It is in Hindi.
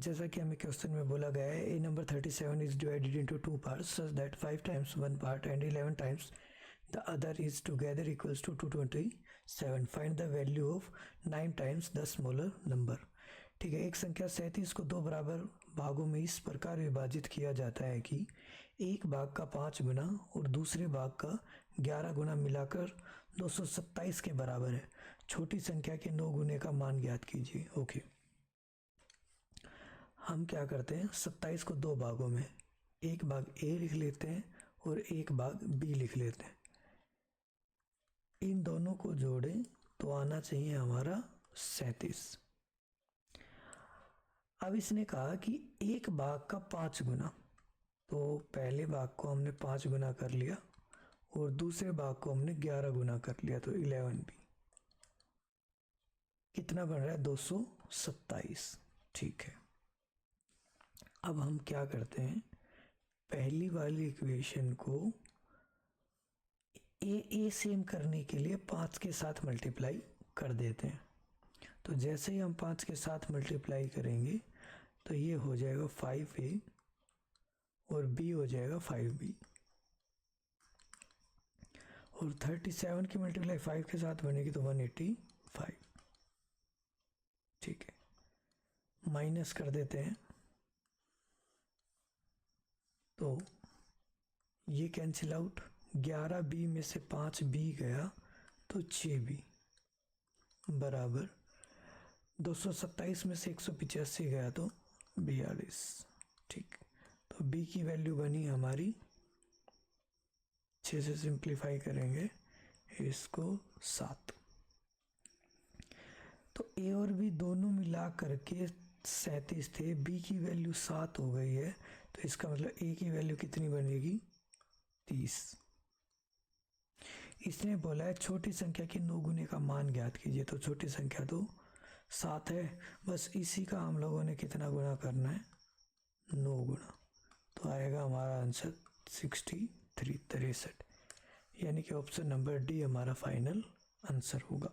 जैसा कि हमें क्वेश्चन में बोला गया है, a number 37 is divided into 2 parts such that 5 times one part and 11 times the other is together equals to 227. Find the value of 9 times the smaller number. ठीक है, एक संख्या 37 को दो बराबर भागों में इस प्रकार विभाजित किया जाता है कि एक भाग का 5 गुना और दूसरे भाग का 11 गुना मिलाकर 227 के बराबर है. छोटी संख्या के 9 गुने का मान ज्ञात कीजिए. ओके, हम क्या करते हैं, 27 को दो भागों में एक भाग ए लिख लेते हैं और एक भाग बी लिख लेते हैं. इन दोनों को जोड़ें तो आना चाहिए हमारा 37. अब इसने कहा कि एक भाग का 5 गुना, तो पहले भाग को हमने 5 गुना कर लिया और दूसरे भाग को हमने 11 गुना कर लिया, तो 11 भी कितना बन रहा है, 227. ठीक है, अब हम क्या करते हैं, पहली वाली इक्वेशन को ए सेम करने के लिए 5 के साथ मल्टीप्लाई कर देते हैं. तो जैसे ही हम 5 के साथ मल्टीप्लाई करेंगे तो ये हो जाएगा 5a और b हो जाएगा 5b. और 37 की मल्टीप्लाई 5 के साथ बनेगी तो 185. ठीक है, माइनस कर देते हैं तो ये कैंसिल आउट. 11b में से 5b गया तो 6b बराबर 227 में से 185 गया तो 42. ठीक, तो b की वैल्यू बनी हमारी, 6 से सिंप्लीफाई करेंगे इसको 7. तो a और b दोनों मिला करके 37 थे, b की वैल्यू 7 हो गई है, तो इसका मतलब a की वैल्यू कितनी बनेगी, 30. इसने बोला है छोटी संख्या के 9 गुने का मान ज्ञात कीजिए. तो छोटी संख्या तो 7 है, बस इसी का हम लोगों ने कितना गुना करना है, 9 गुना. तो आएगा हमारा आंसर 63. यानी कि ऑप्शन नंबर डी हमारा फाइनल आंसर होगा.